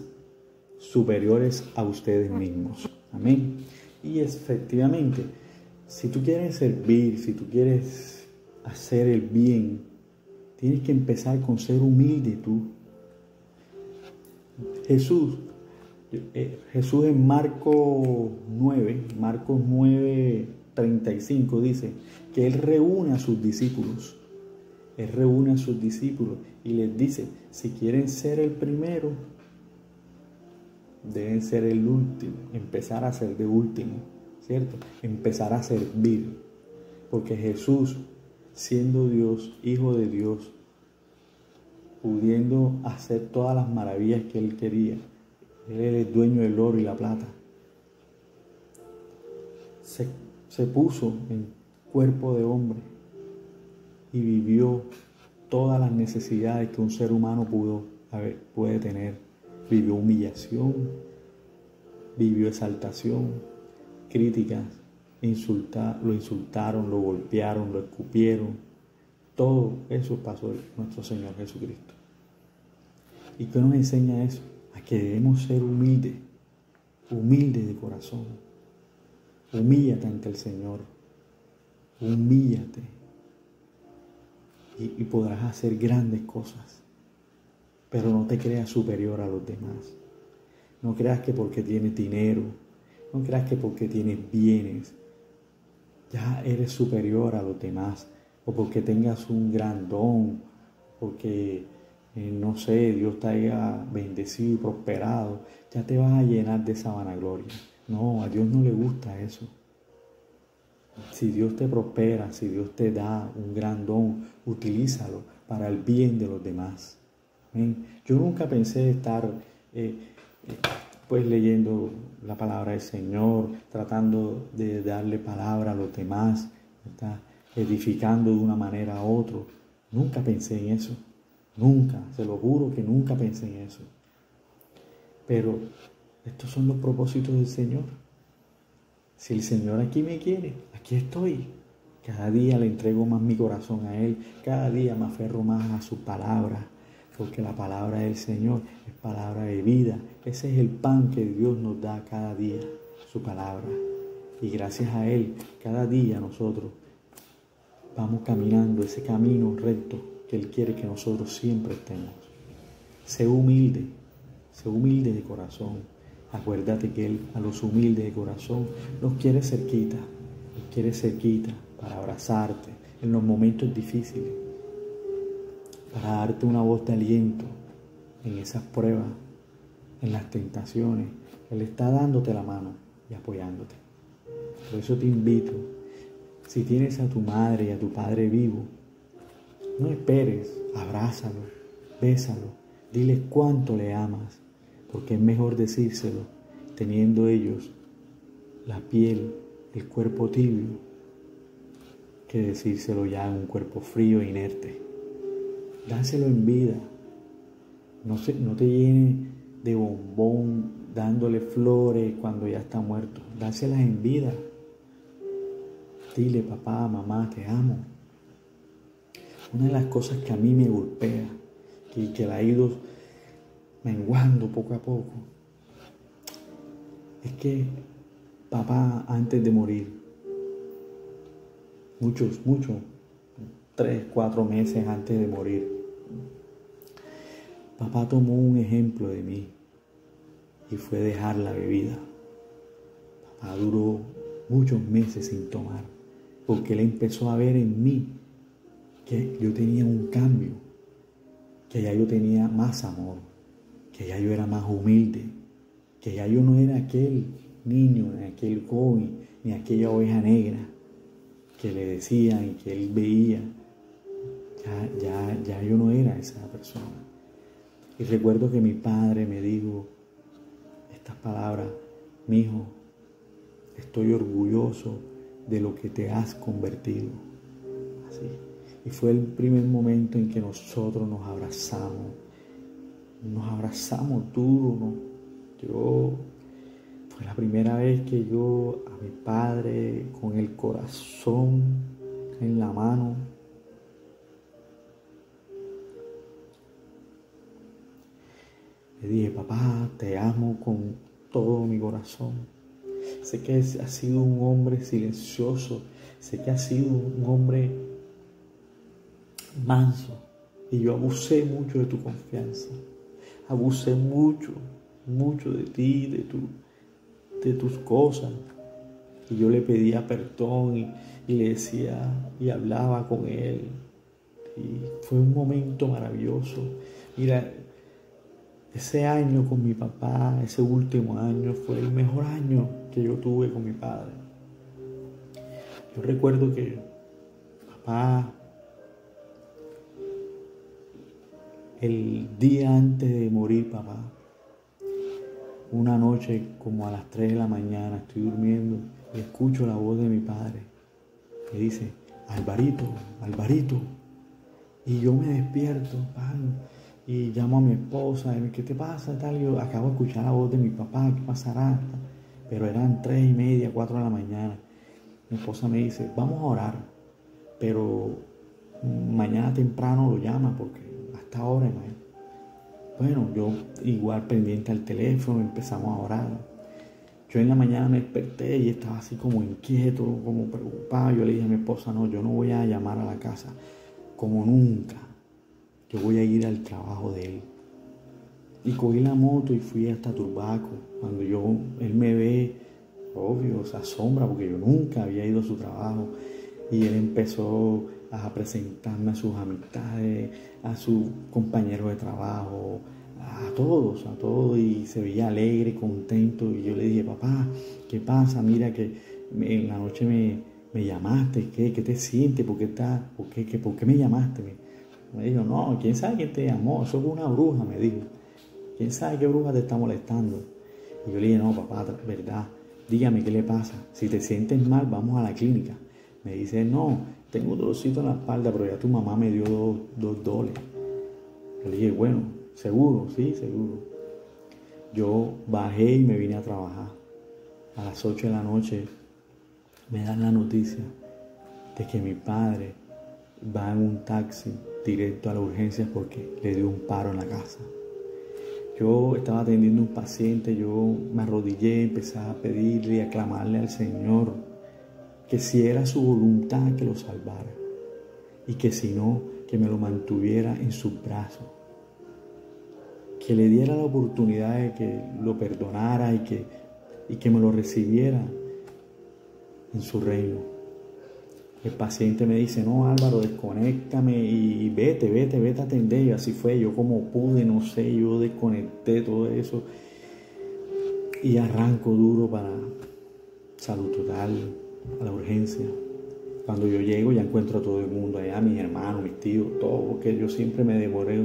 superiores a ustedes mismos. Amén. Y efectivamente, si tú quieres servir, si tú quieres hacer el bien, tienes que empezar con ser humilde tú. Jesús en Marcos 9:35 dice que Él reúne a sus discípulos. Él reúne a sus discípulos y les dice, si quieren ser el primero, deben ser el último, empezar a ser de último, ¿cierto? Empezar a servir, porque Jesús, siendo Dios, Hijo de Dios, pudiendo hacer todas las maravillas que Él quería, Él es el dueño del oro y la plata, se puso en cuerpo de hombre y vivió todas las necesidades que un ser humano puede tener. Vivió humillación, vivió exaltación, críticas, lo insultaron, lo golpearon, lo escupieron. Todo eso pasó en nuestro Señor Jesucristo. ¿Y qué nos enseña eso? A que debemos ser humildes de corazón. Humíllate ante el Señor, humíllate y podrás hacer grandes cosas. Pero no te creas superior a los demás. No creas que porque tienes dinero, no creas que porque tienes bienes, ya eres superior a los demás. O porque tengas un gran don, porque, no sé, Dios te haya bendecido y prosperado, ya te vas a llenar de esa vanagloria. No, a Dios no le gusta eso. Si Dios te prospera, si Dios te da un gran don, utilízalo para el bien de los demás. ¿Ven? Yo nunca pensé estar pues leyendo la palabra del Señor, tratando de darle palabra a los demás, ¿verdad? Edificando de una manera a otro. Nunca pensé en eso. Nunca, se lo juro que nunca pensé en eso. Pero estos son los propósitos del Señor. Si el Señor aquí me quiere, aquí estoy. Cada día le entrego más mi corazón a Él. Cada día me aferro más a su palabra. Porque la palabra del Señor es palabra de vida. Ese es el pan que Dios nos da cada día, su palabra. Y gracias a Él, cada día nosotros vamos caminando ese camino recto que Él quiere que nosotros siempre estemos. Sé humilde de corazón. Acuérdate que Él a los humildes de corazón nos quiere cerquita para abrazarte en los momentos difíciles, para darte una voz de aliento en esas pruebas, en las tentaciones. Él está dándote la mano y apoyándote. Por eso te invito, si tienes a tu madre y a tu padre vivo, no esperes, abrázalo, bésalo, dile cuánto le amas, porque es mejor decírselo teniendo ellos la piel, el cuerpo tibio, que decírselo ya en un cuerpo frío e inerte. Dáselo en vida. No te llenes de bombón dándole flores cuando ya está muerto. Dáselas en vida. Dile, papá, mamá, te amo. Una de las cosas que a mí me golpea y que la he ido menguando poco a poco es que papá, antes de morir, muchos, 3, 4 meses antes de morir, papá tomó un ejemplo de mí y fue dejar la bebida. Papá duró muchos meses sin tomar porque él empezó a ver en mí que yo tenía un cambio, que ya yo tenía más amor, que ya yo era más humilde, que ya yo no era aquel niño, ni aquel joven, ni aquella oveja negra que le decían y que él veía. Ya yo no era esa persona. Y recuerdo que mi padre me dijo estas palabras: mi hijo, estoy orgulloso de lo que te has convertido. Así. Y fue el primer momento en que nosotros nos abrazamos duro, ¿no? Fue la primera vez que yo a mi padre, con el corazón en la mano, le dije: papá, te amo con todo mi corazón. Sé que has sido un hombre silencioso, sé que has sido un hombre manso, y yo abusé mucho de tu confianza, abusé mucho de ti, de tus cosas. Y yo le pedía perdón y le decía y hablaba con él. Y fue un momento maravilloso. Mira, ese año con mi papá, ese último año, fue el mejor año que yo tuve con mi padre. Yo recuerdo que papá, el día antes de morir, papá, una noche como a las 3 de la mañana, estoy durmiendo y escucho la voz de mi padre que dice: Alvarito, Alvarito. Y yo me despierto, pan, y llamo a mi esposa, y ¿qué te pasa? Tal, yo acabo de escuchar la voz de mi papá, ¿qué pasará? Pero eran 3:30, 4 de la mañana. Mi esposa me dice: vamos a orar, pero mañana temprano lo llama porque hasta ahora no es. Bueno, yo igual pendiente al teléfono, empezamos a orar. Yo en la mañana me desperté y estaba así como inquieto, como preocupado. Yo le dije a mi esposa: no, yo no voy a llamar a la casa como nunca. Yo voy a ir al trabajo de él. Y cogí la moto y fui hasta Turbaco. Cuando él me ve, obvio, se asombra porque yo nunca había ido a su trabajo. Y él empezó a presentarme a sus amistades, a sus compañeros de trabajo, a todos, y se veía alegre, contento. Y yo le dije: papá, ¿qué pasa? Mira que en la noche me llamaste, ¿qué te sientes? ¿Por qué me llamaste? Me dijo: no, ¿quién sabe quién te llamó? Eso fue una bruja, me dijo. ¿Quién sabe qué bruja te está molestando? Y yo le dije: no, papá, verdad, dígame qué le pasa. Si te sientes mal, vamos a la clínica. Me dice, no, tengo un dolorcito en la espalda, pero ya tu mamá me dio dos dólares. Yo le dije, bueno, ¿seguro? Sí, seguro. Yo bajé y me vine a trabajar. A las 8 de la noche me dan la noticia de que mi padre va en un taxi directo a la urgencia porque le dio un paro en la casa. Yo estaba atendiendo a un paciente, yo me arrodillé, empecé a pedirle y a clamarle al Señor que si era su voluntad que lo salvara y que si no, que me lo mantuviera en sus brazos, que le diera la oportunidad de que lo perdonara y que me lo recibiera en su reino. El paciente me dice, no, Álvaro, desconéctame y vete a atender. Y así fue, yo como pude, no sé, yo desconecté todo eso y arranco duro para Salud Total, a la urgencia. Cuando yo llego ya encuentro a todo el mundo allá, mis hermanos, mis tíos, todo, porque yo siempre me demoré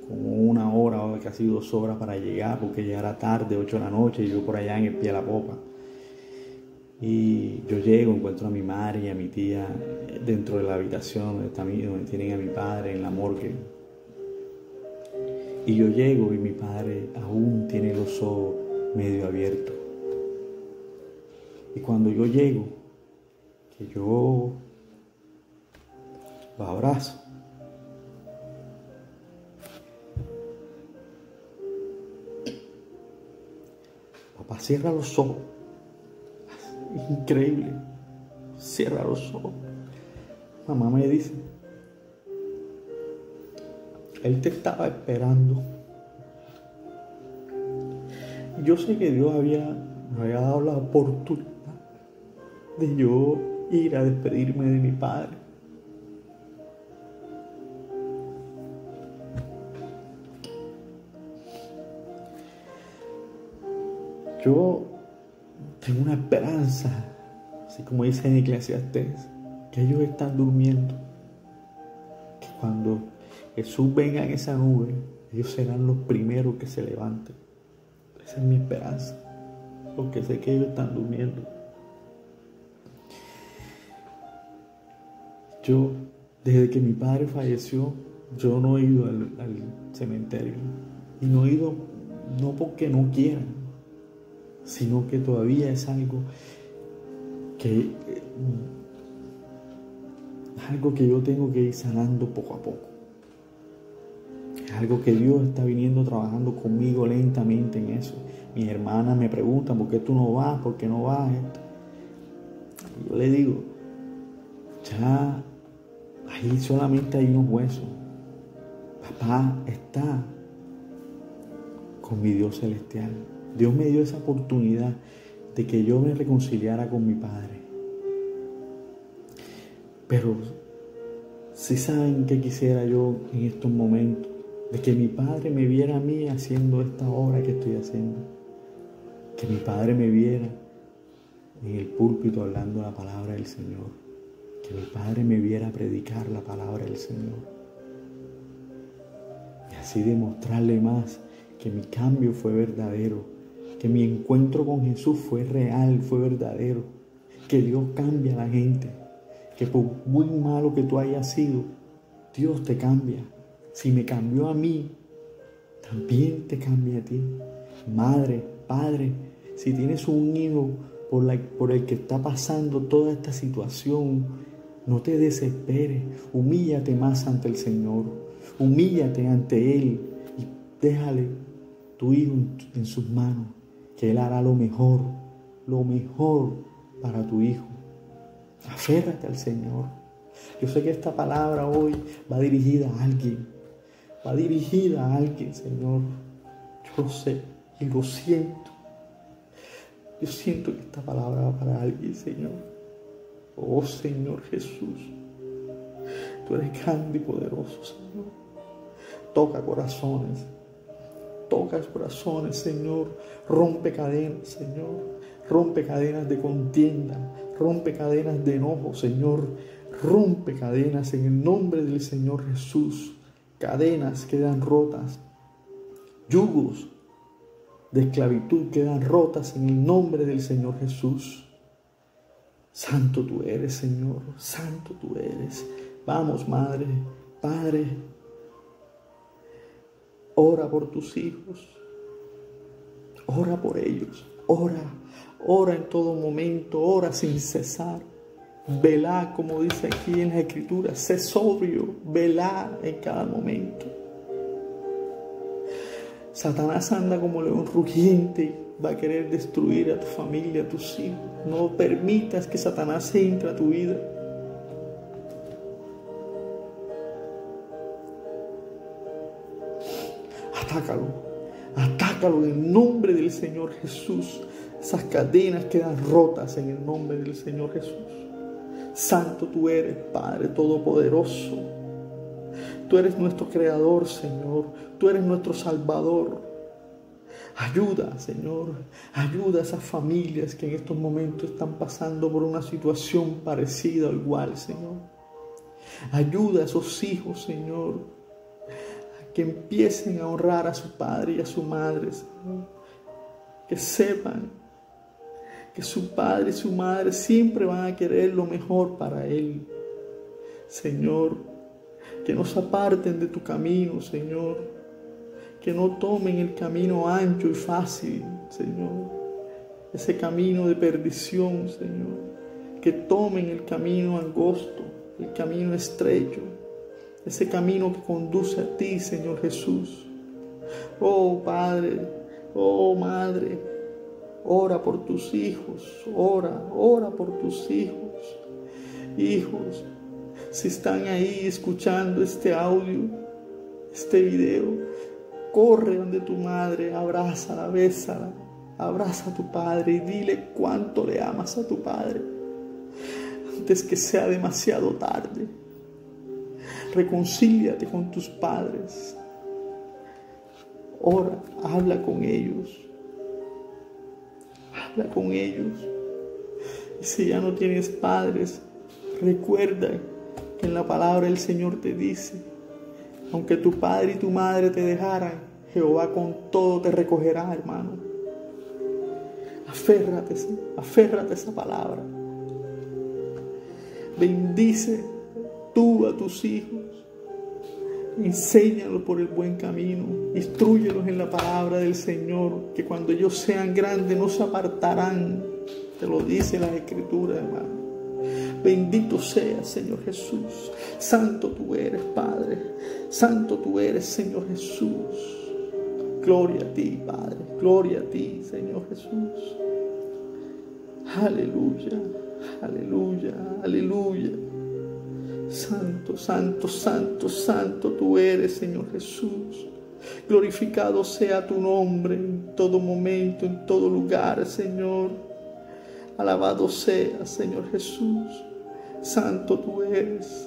como 1 hora o casi 2 horas para llegar, porque ya era tarde, 8 de la noche, y yo por allá en el pie de la popa. Y yo llego, encuentro a mi madre y a mi tía dentro de la habitación donde tienen a mi padre en la morgue. Y yo llego y mi padre aún tiene los ojos medio abiertos. Y cuando yo llego, que yo lo abrazo, papá cierra los ojos. Increíble, cierra los ojos. Mamá me dice, él te estaba esperando. Y yo sé que Dios me había dado la oportunidad de yo ir a despedirme de mi padre. Yo tengo una esperanza, así como dice en Eclesiastés, que ellos están durmiendo, que cuando Jesús venga en esa nube, ellos serán los primeros que se levanten. Esa es mi esperanza, porque sé que ellos están durmiendo. Yo, desde que mi padre falleció, yo no he ido al cementerio. Y no he ido, no porque no quiera, sino que todavía es algo que yo tengo que ir sanando poco a poco. Es algo que Dios está viniendo trabajando conmigo lentamente en eso. Mis hermanas me preguntan, ¿por qué tú no vas? ¿Por qué no vas? Y yo le digo, ya ahí solamente hay unos huesos. Papá está con mi Dios celestial. Dios me dio esa oportunidad de que yo me reconciliara con mi padre. Pero si saben que quisiera yo en estos momentos, de que mi padre me viera a mí haciendo esta obra que estoy haciendo. Que mi padre me viera en el púlpito hablando la palabra del Señor. Que mi padre me viera predicar la palabra del Señor. Y así demostrarle más que mi cambio fue verdadero. Que mi encuentro con Jesús fue real, fue verdadero. Que Dios cambia a la gente. Que por muy malo que tú hayas sido, Dios te cambia. Si me cambió a mí, también te cambia a ti. Madre, padre, si tienes un hijo por el que está pasando toda esta situación, no te desesperes. Humíllate más ante el Señor. Humíllate ante Él y déjale tu hijo en sus manos, que Él hará lo mejor para tu hijo. Aférrate al Señor. Yo sé que esta palabra hoy va dirigida a alguien. Va dirigida a alguien, Señor. Yo lo sé y lo siento. Yo siento que esta palabra va para alguien, Señor. Oh, Señor Jesús. Tú eres grande y poderoso, Señor. Toca corazones. Toca corazones, Señor. Rompe cadenas, Señor. Rompe cadenas de contienda. Rompe cadenas de enojo, Señor. Rompe cadenas en el nombre del Señor Jesús. Cadenas quedan rotas. Yugos de esclavitud quedan rotas en el nombre del Señor Jesús. Santo tú eres, Señor, santo tú eres. Vamos, Madre, Padre, ora por tus hijos, ora por ellos, ora en todo momento, ora sin cesar. Velá, como dice aquí en la Escritura, sé sobrio, velá en cada momento. Satanás anda como león rugiente y va a querer destruir a tu familia, a tus hijos. No permitas que Satanás entre a tu vida. Atácalo en el nombre del Señor Jesús. Esas cadenas quedan rotas en el nombre del Señor Jesús. Santo tú eres, Padre Todopoderoso. Tú eres nuestro Creador, Señor. Tú eres nuestro Salvador. Ayuda, Señor. Ayuda a esas familias que en estos momentos están pasando por una situación parecida o igual, Señor. Ayuda a esos hijos, Señor, a que empiecen a honrar a su padre y a su madre, Señor. Que sepan que su padre y su madre siempre van a querer lo mejor para él. Señor, que no se aparten de tu camino, Señor. Que no tomen el camino ancho y fácil, Señor. Ese camino de perdición, Señor. Que tomen el camino angosto, el camino estrecho. Ese camino que conduce a ti, Señor Jesús. Oh Padre, oh Madre, ora por tus hijos, ora por tus hijos. Hijos, si están ahí escuchando este audio, este video, corre donde tu madre, abrázala, bésala, abraza a tu padre y dile cuánto le amas a tu padre antes que sea demasiado tarde. Reconcíliate con tus padres. Ora, habla con ellos. Habla con ellos. Y si ya no tienes padres, recuerda que en la palabra el Señor te dice: aunque tu padre y tu madre te dejaran, Jehová con todo te recogerá, hermano. Aférrate a esa palabra. Bendice tú a tus hijos. Enséñalos por el buen camino. Instrúyelos en la palabra del Señor, que cuando ellos sean grandes no se apartarán. Te lo dice la Escritura, hermano. Bendito seas, Señor Jesús. Santo tú eres, Padre. Santo tú eres, Señor Jesús. Gloria a ti, Padre. Gloria a ti, Señor Jesús. Aleluya, aleluya, aleluya. Santo, santo, santo, santo tú eres, Señor Jesús. Glorificado sea tu nombre en todo momento, en todo lugar, Señor. Alabado sea, Señor Jesús. Santo tú eres.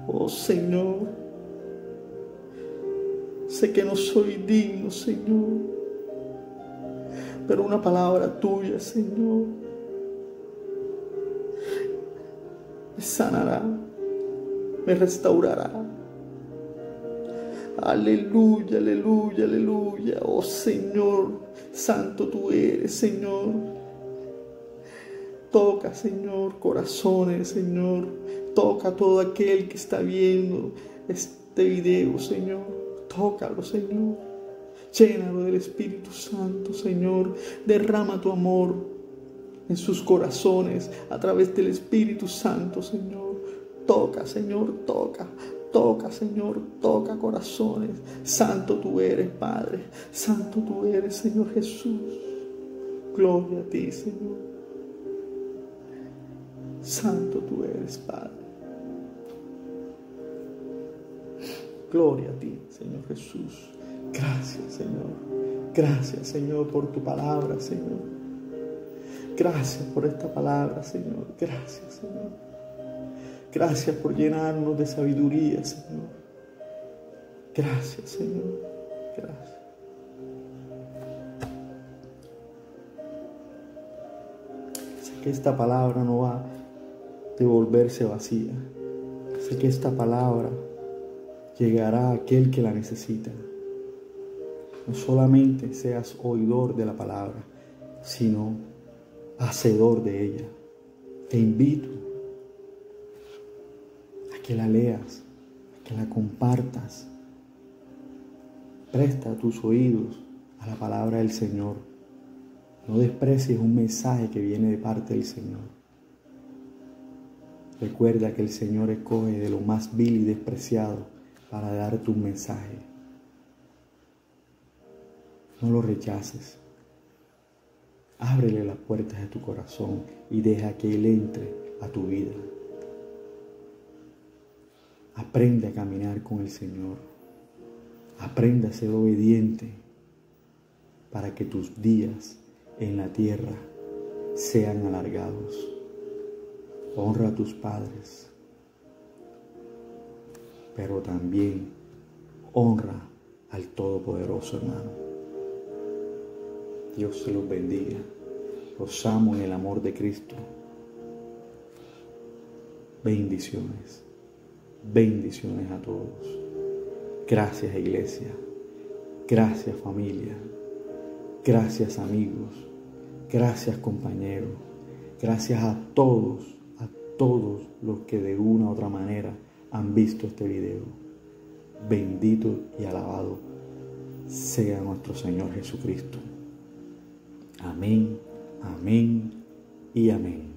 Oh Señor, sé que no soy digno, Señor, pero una palabra tuya, Señor, me sanará, me restaurará. Aleluya, aleluya, aleluya. Oh Señor, santo tú eres, Señor. Toca, Señor, corazones, Señor. Toca a todo aquel que está viendo este video, Señor. Tócalo, Señor. Llénalo del Espíritu Santo, Señor. Derrama tu amor en sus corazones a través del Espíritu Santo, Señor. Toca, Señor, toca. Toca, Señor, toca corazones. Santo tú eres, Padre. Santo tú eres, Señor Jesús. Gloria a ti, Señor. Santo tú eres, Padre. Gloria a ti, Señor Jesús. Gracias, Señor. Gracias, Señor, por tu palabra, Señor. Gracias por esta palabra, Señor. Gracias, Señor. Gracias por llenarnos de sabiduría, Señor. Gracias, Señor. Gracias. Sé que esta palabra no va a devolverse vacía. Sé que esta palabra llegará a aquel que la necesita. No solamente seas oidor de la palabra, sino hacedor de ella. Te invito a que la leas, a que la compartas. Presta tus oídos a la palabra del Señor. No desprecies un mensaje que viene de parte del Señor. Recuerda que el Señor escoge de lo más vil y despreciado para darte un mensaje. No lo rechaces. Ábrele las puertas de tu corazón y deja que Él entre a tu vida. Aprende a caminar con el Señor. Aprende a ser obediente para que tus días en la tierra sean alargados. Honra a tus padres, pero también honra al Todopoderoso, hermano. Dios se los bendiga. Los amo en el amor de Cristo. Bendiciones. Bendiciones a todos. Gracias, iglesia. Gracias, familia. Gracias, amigos. Gracias, compañeros. Gracias a todos los que de una u otra manera han visto este video. Bendito y alabado sea nuestro Señor Jesucristo. Amén, amén y amén.